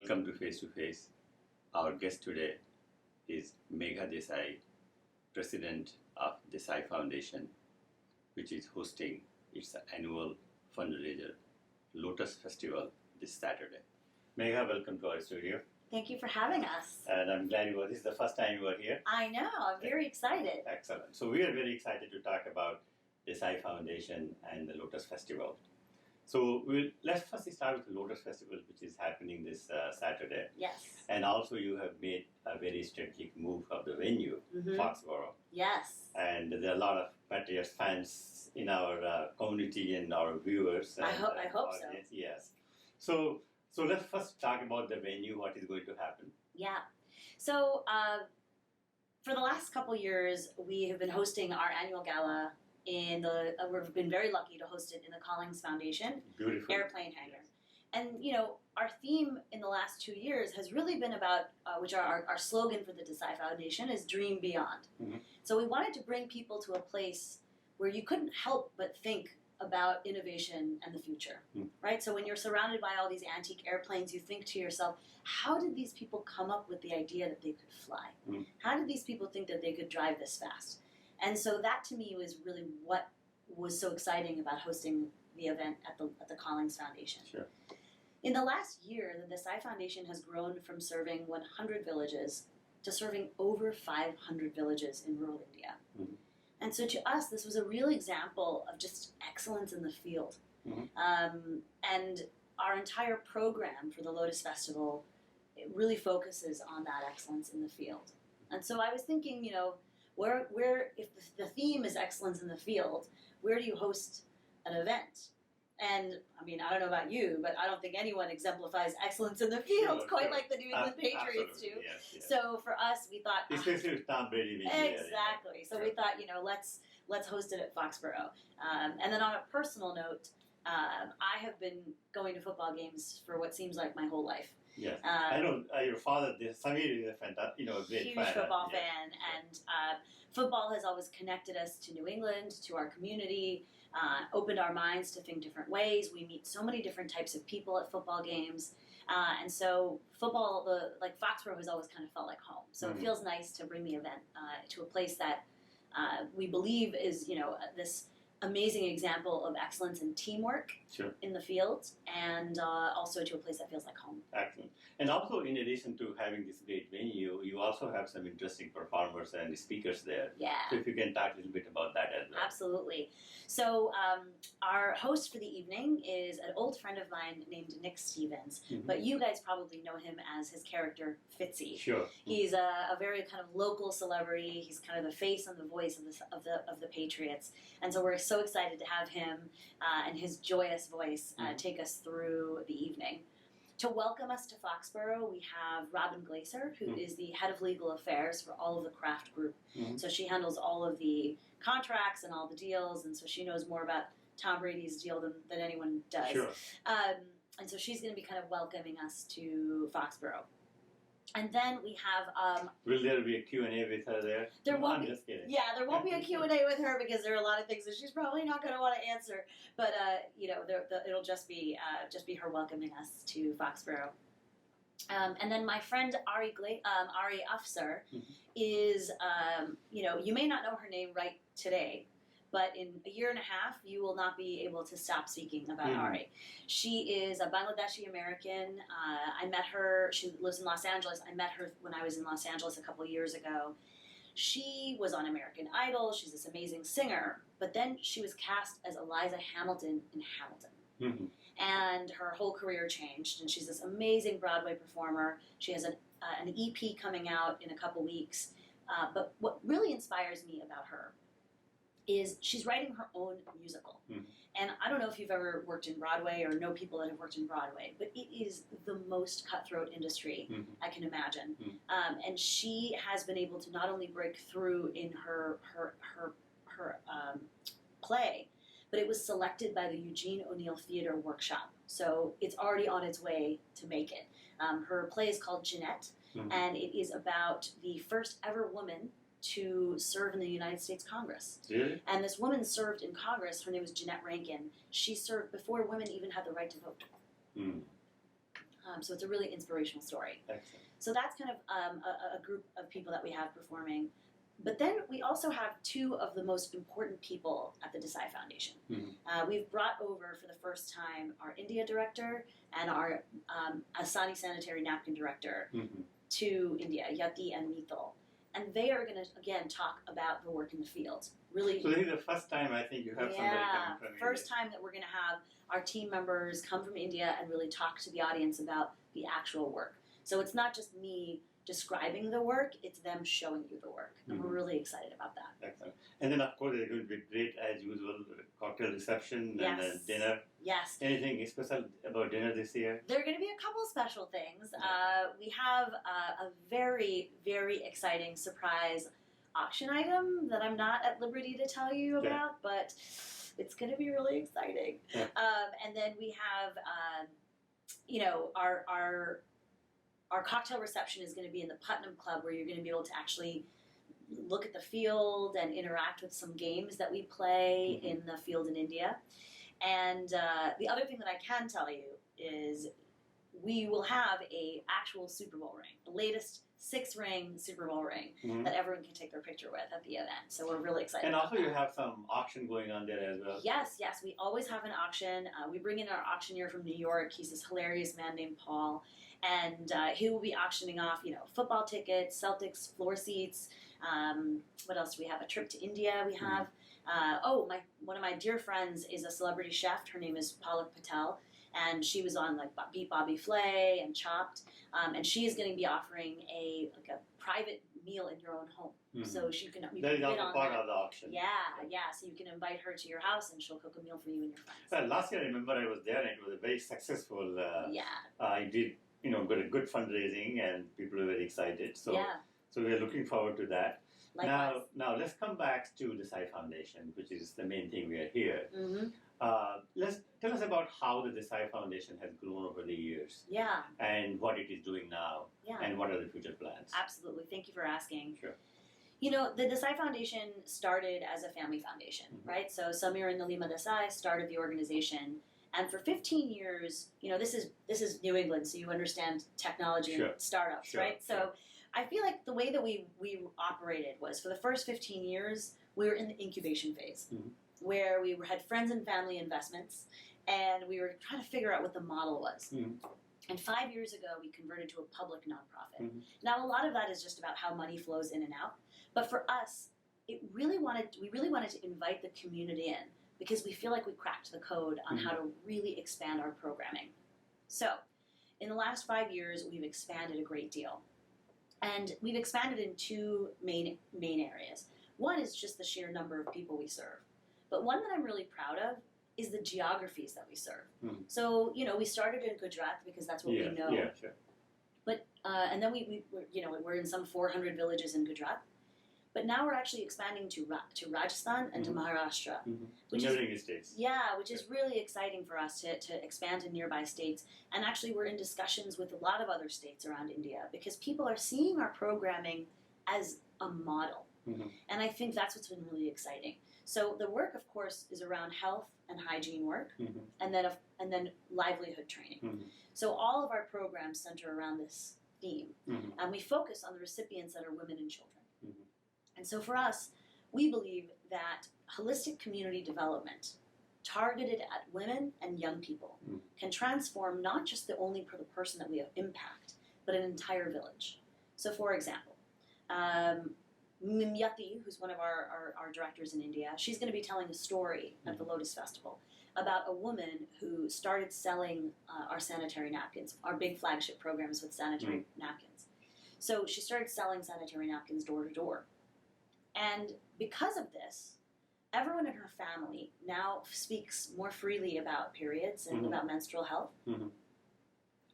Welcome to Face to Face. Our guest today is Megha Desai, President of Desai Foundation, which is hosting its annual fundraiser, Lotus Festival, this Saturday. Megha, welcome to our studio. Thank you for having us. And I'm glad this is the first time you are here. I know, I'm very excited. Excellent. So we are very excited to talk about Desai Foundation and the Lotus Festival. So let's first start with the Lotus Festival, which is happening this Saturday. Yes. And also you have made a very strategic move of the venue, Foxborough. Yes. And there are a lot of Patriots fans in our community and our viewers. And, I hope audience. So. Yes. So let's first talk about the venue, what is going to happen. Yeah. So for the last couple years, we have been hosting our annual gala we've been very lucky to host it in the Collings Foundation airplane hangar. Yes. And, our theme in the last 2 years has really been about, which our slogan for the Desai Foundation is Dream Beyond. Mm-hmm. So we wanted to bring people to a place where you couldn't help but think about innovation and the future, right? So when you're surrounded by all these antique airplanes, you think to yourself, how did these people come up with the idea that they could fly? How did these people think that they could drive this fast? And so that to me was really what was so exciting about hosting the event at the Collings Foundation. Sure. In the last year, the Desai Foundation has grown from serving 100 villages to serving over 500 villages in rural India. Mm-hmm. And so to us, this was a real example of just excellence in the field. Mm-hmm. And our entire program for the Lotus Festival, it really focuses on that excellence in the field. And so I was thinking, where if the theme is excellence in the field, where do you host an event? And I mean, I don't know about you, but I don't think anyone exemplifies excellence in the field quite like the New England Patriots do. Yes. So for us, we thought, especially with Tom Brady being exactly. So we thought, let's host it at Foxborough. And then on a personal note, I have been going to football games for what seems like my whole life. Yes, I know your father, Samir, is a fantastic, great huge fan. Football fan, and football has always connected us to New England, to our community, opened our minds to think different ways. We meet so many different types of people at football games, and so football, Foxborough has always kind of felt like home. So it feels nice to bring the event to a place that we believe is, this amazing example of excellence and teamwork in the field, and also to a place that feels like home. Excellent. And also, in addition to having this great venue, you also have some interesting performers and speakers there. Yeah. So if you can talk a little bit about that as well. Absolutely. So our host for the evening is an old friend of mine named Nick Stevens, but you guys probably know him as his character Fitzy. Sure. He's a very kind of local celebrity. He's kind of the face and the voice of the Patriots, and so we're so excited to have him and his joyous voice take us through the evening. To welcome us to Foxborough, we have Robin Glaser, who is the head of legal affairs for all of the Kraft Group. So she handles all of the contracts and all the deals, and so she knows more about Tom Brady's deal than anyone does. Sure. And so she's going to be kind of welcoming us to Foxborough. And then we have... will there be a Q&A with her there? There won't be. Just kidding. Yeah, there won't be a Q&A with her because there are a lot of things that she's probably not going to want to answer. But, it'll just be her welcoming us to Foxborough. And then my friend Ari Afsar is, you may not know her name right today, but in a year and a half, you will not be able to stop speaking about Ari. She is a Bangladeshi American. I met her. She lives in Los Angeles. I met her when I was in Los Angeles a couple of years ago. She was on American Idol. She's this amazing singer. But then she was cast as Eliza Hamilton in Hamilton. And her whole career changed. And she's this amazing Broadway performer. She has an EP coming out in a couple weeks. But what really inspires me about her is she's writing her own musical. And I don't know if you've ever worked in Broadway or know people that have worked in Broadway, but it is the most cutthroat industry I can imagine. And she has been able to not only break through in her play, but it was selected by the Eugene O'Neill Theater Workshop. So it's already on its way to make it. Her play is called Jeanette, and it is about the first ever woman to serve in the United States Congress. Really? And this woman served in Congress. Her name was Jeanette Rankin. She served before women even had the right to vote. So it's a really inspirational story. Excellent. So that's kind of a group of people that we have performing. But then we also have two of the most important people at the Desai Foundation. We've brought over for the first time our India director and our Asani sanitary napkin director to India, Yati and Mithal. And they are going to, again, talk about the work in the field. Really. So this is the first time I think you have somebody coming from India. First time that we're going to have our team members come from India and really talk to the audience about the actual work. So it's not just me describing the work, it's them showing you the work. And we're really excited about that. Excellent. And then, of course, it's going to be great, as usual, cocktail reception and then dinner. Yes. Anything special about dinner this year? There are going to be a couple of special things. We have a very, very exciting surprise auction item that I'm not at liberty to tell you about, but it's going to be really exciting. Yeah. And then we have, our cocktail reception is going to be in the Putnam Club, where you're going to be able to actually look at the field and interact with some games that we play in the field in India. And the other thing that I can tell you is we will have a actual Super Bowl ring, the latest 6-ring Super Bowl ring that everyone can take their picture with at the event. So we're really excited. And about also that. you have some auction going on there as well. Yes, we always have an auction. We bring in our auctioneer from New York. He's this hilarious man named Paul. And he will be auctioning off, football tickets, Celtics floor seats. What else do we have? A trip to India we have. One of my dear friends is a celebrity chef. Her name is Palak Patel. And she was on Beat Bobby Flay and Chopped. And she is going to be offering a private meal in your own home. So she can That is also part of the auction. Yeah. So you can invite her to your house and she'll cook a meal for you and your friends. Well, last year I remember I was there and it was a very successful. I did got a good fundraising and people were very excited. So we are looking forward to that. Likewise. Now let's come back to Desai Foundation, which is the main thing we are here. Let's tell us about how the Desai Foundation has grown over the years. Yeah. And what it is doing now. Yeah. And what are the future plans. Absolutely. Thank you for asking. Sure. The Desai Foundation started as a family foundation, right? So Samir and Nalima Desai started the organization. And for 15 years, this is New England, so you understand technology and startups, right? So I feel like the way that we operated was, for the first 15 years, we were in the incubation phase, where we had friends and family investments, and we were trying to figure out what the model was. And 5 years ago, we converted to a public nonprofit. Now, a lot of that is just about how money flows in and out. But for us, we really wanted to invite the community in, because we feel like we cracked the code on how to really expand our programming. So, in the last 5 years, we've expanded a great deal. And we've expanded in two main areas. One is just the sheer number of people we serve. But one that I'm really proud of is the geographies that we serve. So, we started in Gujarat because that's what we know. Yeah, sure. But, and then we're in some 400 villages in Gujarat. But now we're actually expanding to Rajasthan and to Maharashtra, which is really exciting for us to expand to nearby states. And actually, we're in discussions with a lot of other states around India, because people are seeing our programming as a model, and I think that's what's been really exciting. So the work, of course, is around health and hygiene work, and then livelihood training. So all of our programs center around this theme, and we focus on the recipients that are women and children. And so for us, we believe that holistic community development targeted at women and young people can transform not just the person that we impact, but an entire village. So for example, Mimyati, who's one of our directors in India, she's going to be telling a story at the Lotus Festival about a woman who started selling our sanitary napkins. Our big flagship program is with sanitary napkins. So she started selling sanitary napkins door to door. And because of this, everyone in her family now speaks more freely about periods and about menstrual health.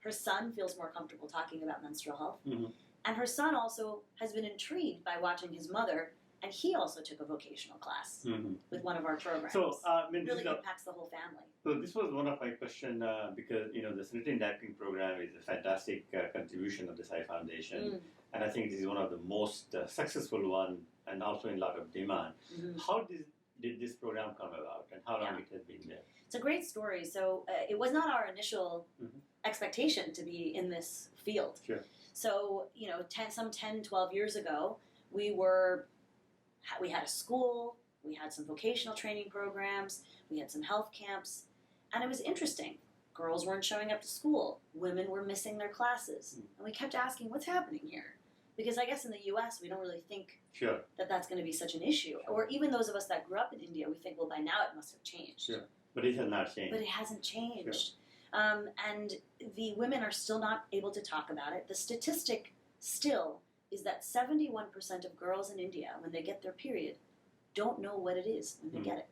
Her son feels more comfortable talking about menstrual health. And her son also has been intrigued by watching his mother, and he also took a vocational class with one of our programs. So, it really impacts the whole family. So this was one of my questions, because, the sanitary napkin program is a fantastic contribution of the Desai Foundation. And I think this is one of the most successful one, and also in a lot of demand. How did this program come about, and how long it has been there? It's a great story. So it was not our initial expectation to be in this field. Sure. So, some 10, 12 years ago, we had a school, we had some vocational training programs, we had some health camps, and it was interesting. Girls weren't showing up to school, women were missing their classes, and we kept asking, what's happening here? Because I guess in the U.S. we don't really think that that's going to be such an issue. Or even those of us that grew up in India, we think, well, by now it must have changed. Sure. But it has not changed. But it hasn't changed. Sure. And the women are still not able to talk about it. The statistic still is that 71% of girls in India, when they get their period, don't know what it is when they get it.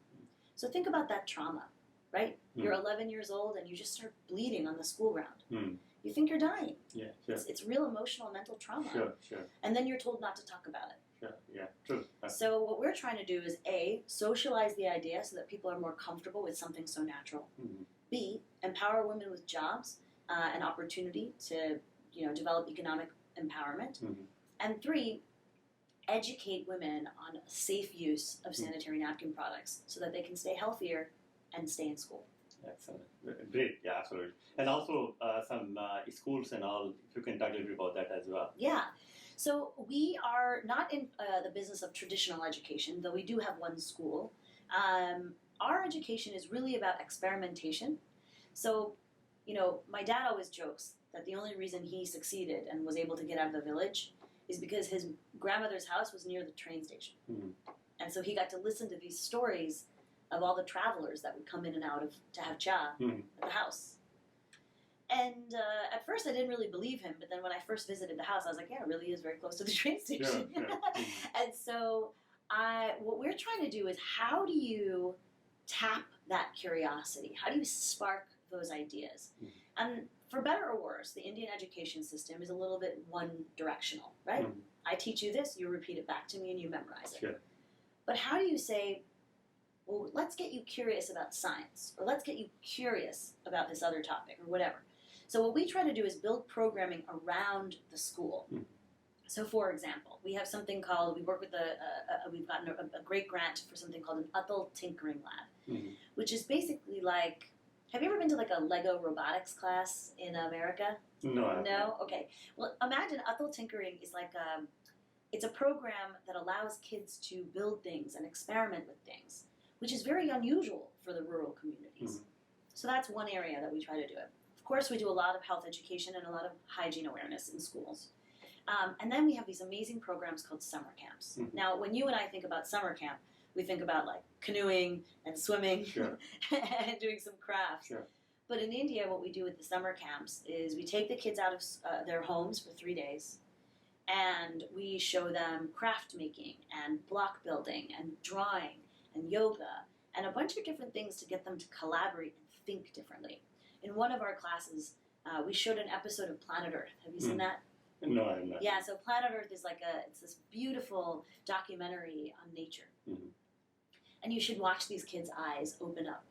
So think about that trauma, right? You're 11 years old and you just start bleeding on the school ground. You think you're dying. Yeah, sure. It's real emotional, mental trauma. Sure. And then you're told not to talk about it. Sure, yeah, true. So what we're trying to do is A, socialize the idea so that people are more comfortable with something so natural. B, empower women with jobs and opportunity to, develop economic empowerment. And 3, educate women on safe use of sanitary napkin products so that they can stay healthier and stay in school. Excellent. Great, yeah, absolutely. And also some schools and all, if you can talk a little bit about that as well. Yeah. So we are not in the business of traditional education, though we do have one school. Our education is really about experimentation. So, my dad always jokes that the only reason he succeeded and was able to get out of the village is because his grandmother's house was near the train station. And so he got to listen to these stories of all the travelers that would come in and out to have cha at the house. And at first I didn't really believe him, but then when I first visited the house, I was like, yeah, it really is very close to the train station. Sure. And so what we're trying to do is, how do you tap that curiosity? How do you spark those ideas? And for better or worse, the Indian education system is a little bit one-directional, right? I teach you this, you repeat it back to me, and you memorize it. Sure. But how do you say, well, let's get you curious about science, or let's get you curious about this other topic, or whatever. So what we try to do is build programming around the school. So for example, we have something called, we work with we've gotten a great grant for something called an Untitled Tinkering Lab, which is basically like, have you ever been to like a Lego robotics class in America? No. No? Okay. Well, imagine Untitled Tinkering is like it's a program that allows kids to build things and experiment with things, which is very unusual for the rural communities. So that's one area that we try to do it. Of course, we do a lot of health education and a lot of hygiene awareness in schools. And then we have these amazing programs called summer camps. Now, when you and I think about summer camp, we think about like canoeing and swimming and doing some crafts. But in India, what we do with the summer camps is we take the kids out of their homes for 3 days, and we show them craft making and block building and drawing and yoga and a bunch of different things to get them to collaborate and think differently. In one of our classes, we showed an episode of Planet Earth. Have you seen that? No, I'm not. Yeah, so Planet Earth is it's this beautiful documentary on nature. And you should watch these kids' eyes open up.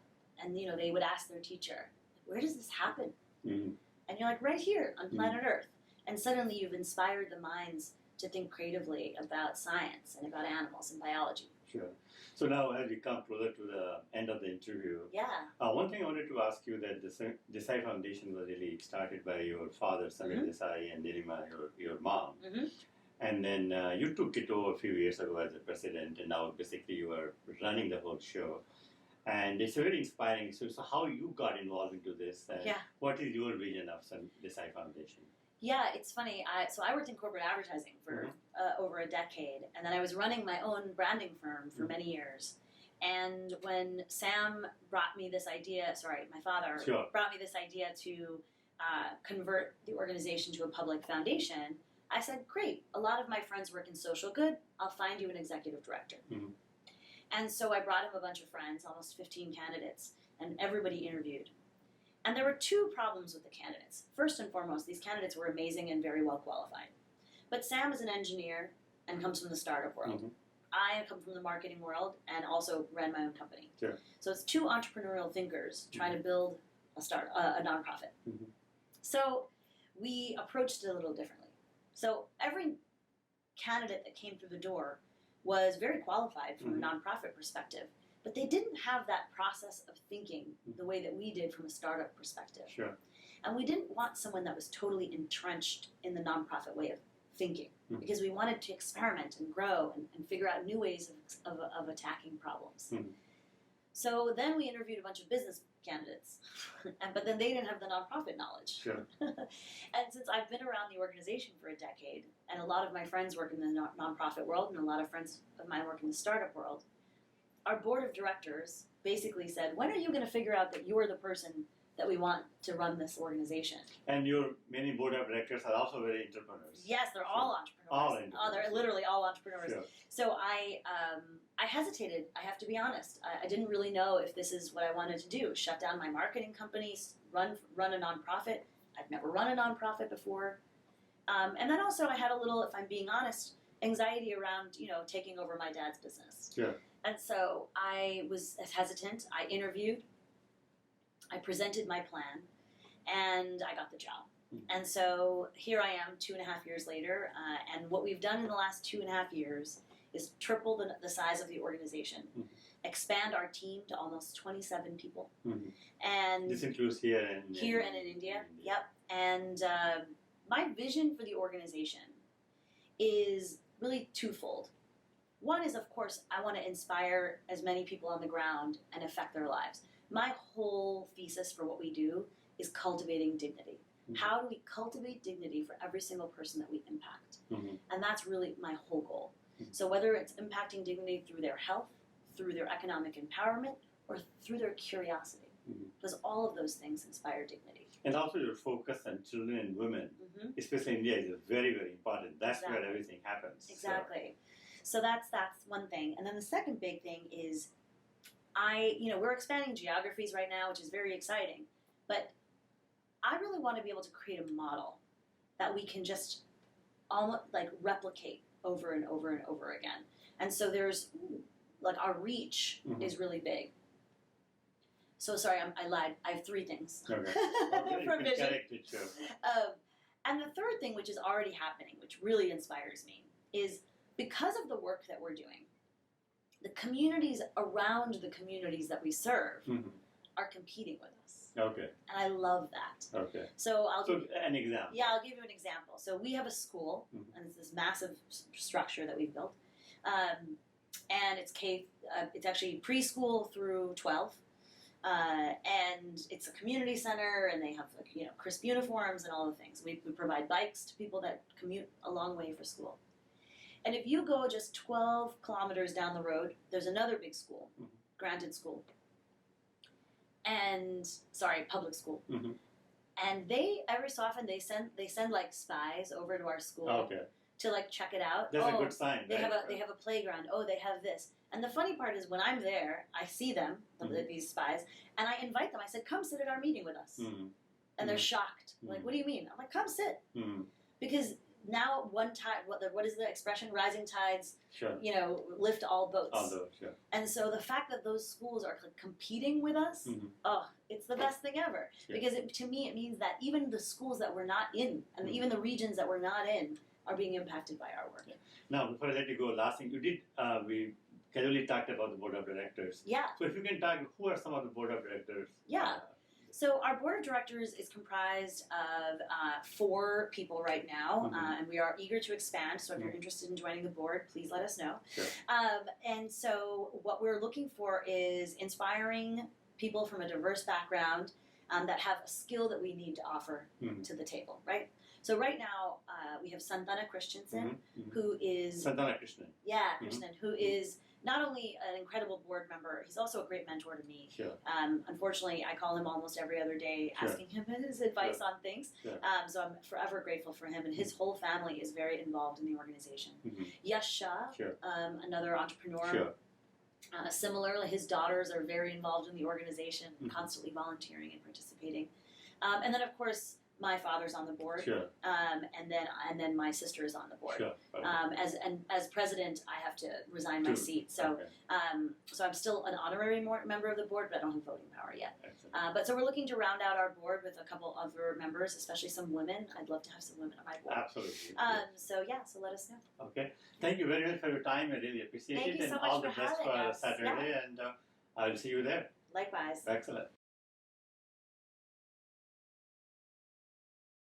And, they would ask their teacher, where does this happen? And you're like, right here on planet Earth. And suddenly you've inspired the minds to think creatively about science and about animals and biology. Sure. So now as we come closer to the end of the interview, one thing I wanted to ask you, that the Desai Foundation was really started by your father, Samir Desai, and Nirima, your mom. And then you took it over a few years ago as the president, and now basically you are running the whole show. And it's very inspiring. So how you got involved into this, and what is your vision of Desai Foundation? Yeah, it's funny. I worked in corporate advertising for over a decade, and then I was running my own branding firm for many years. And when Sam brought me this idea, my father brought me this idea to convert the organization to a public foundation, I said, great, a lot of my friends work in social good, I'll find you an executive director. And so I brought him a bunch of friends, almost 15 candidates, and everybody interviewed. And there were 2 problems with the candidates. First and foremost, these candidates were amazing and very well qualified. But Sam is an engineer and comes from the startup world. I come from the marketing world and also ran my own company. So it's 2 entrepreneurial thinkers trying to build a nonprofit. So we approached it a little differently. So every candidate that came through the door was very qualified from a nonprofit perspective, but they didn't have that process of thinking the way that we did from a startup perspective. Sure. And we didn't want someone that was totally entrenched in the nonprofit way of thinking, because we wanted to experiment and grow and figure out new ways of attacking problems. So then we interviewed a bunch of business candidates, but then they didn't have the nonprofit knowledge. Sure. And since I've been around the organization for a decade, and a lot of my friends work in the nonprofit world, and a lot of friends of mine work in the startup world, our board of directors basically said, when are you going to figure out that you're the person that we want to run this organization? And your many board of directors are also very entrepreneurs. Yes, they're all entrepreneurs. All entrepreneurs. Oh, they're literally all entrepreneurs. Sure. So I hesitated. I have to be honest. I didn't really know if this is what I wanted to do. Shut down my marketing companies, run a nonprofit. I've never run a nonprofit before. And then also I had a little, if I'm being honest, anxiety around, taking over my dad's business. Sure. And so I was hesitant. I interviewed. I presented my plan, and I got the job. And so here I am 2.5 years later, and what we've done in the last 2.5 years is triple the size of the organization, expand our team to almost 27 people. And this includes here and in India. Yep. And my vision for the organization is really twofold. One is, of course, I want to inspire as many people on the ground and affect their lives. My whole thesis for what we do is cultivating dignity. How do we cultivate dignity for every single person that we impact? And that's really my whole goal. So whether it's impacting dignity through their health, through their economic empowerment, or through their curiosity, because all of those things inspire dignity. And also your focus on children and women, especially in India, is very, very important. That's where everything happens. Exactly. So that's one thing. And then the second big thing is we're expanding geographies right now, which is very exciting, but I really want to be able to create a model that we can just almost like replicate over and over and over again. And so there's our reach is really big. So sorry, I lied. I have 3 things Okay. for vision. Sure. And the third thing, which is already happening, which really inspires me, is because of the work that we're doing, the communities around the communities that we serve are competing with us. Okay. And I love that. Okay. So an example. Yeah, I'll give you an example. So we have a school, and it's this massive structure that we've built. And it's it's actually preschool through 12. And it's a community center, and they have crisp uniforms and all the things. We provide bikes to people that commute a long way for school. And if you go just 12 kilometers down the road, there's another big school, granted school. And public school. And they every so often they send like spies over to our school to check it out. That's a good sign. They have a playground. Oh, they have this. And the funny part is when I'm there, I see them, these spies, and I invite them. I said, "Come sit at our meeting with us." And they're shocked. Like, "What do you mean?" I'm like, "Come sit." Because now one tide, what is the expression? Rising tides, lift all boats. And so the fact that those schools are competing with us, it's the best thing ever. Because to me, it means that even the schools that we're not in, and even the regions that we're not in, are being impacted by our work. Now, before I let you go, last thing you did, we casually talked about the board of directors. Yeah. So if you can talk, who are some of the board of directors? Yeah. So our board of directors is comprised of 4 people right now, and we are eager to expand. So if you're interested in joining the board, please let us know. Sure. And so what we're looking for is inspiring people from a diverse background that have a skill that we need to offer to the table, right? So right now we have Santana Christensen, who is Santana Krishnan. Yeah, Krishnan, who is not only an incredible board member, he's also a great mentor to me. Sure. Unfortunately, I call him almost every other day asking him his advice on things. Sure. So I'm forever grateful for him, and his whole family is very involved in the organization. Yash Shah, another entrepreneur. Sure. Similarly, his daughters are very involved in the organization, constantly volunteering and participating. And then, of course, my father's on the board, and then my sister is on the board. As president, I have to resign my seat, so so I'm still an honorary member of the board, but I don't have voting power yet. But so we're looking to round out our board with a couple other members, especially some women. I'd love to have some women on my board. Absolutely. So let us know. Okay, thank you very much for your time. I really appreciate it, Thank you so and much all the for best having for us. Saturday. And I'll see you there. Likewise. Excellent.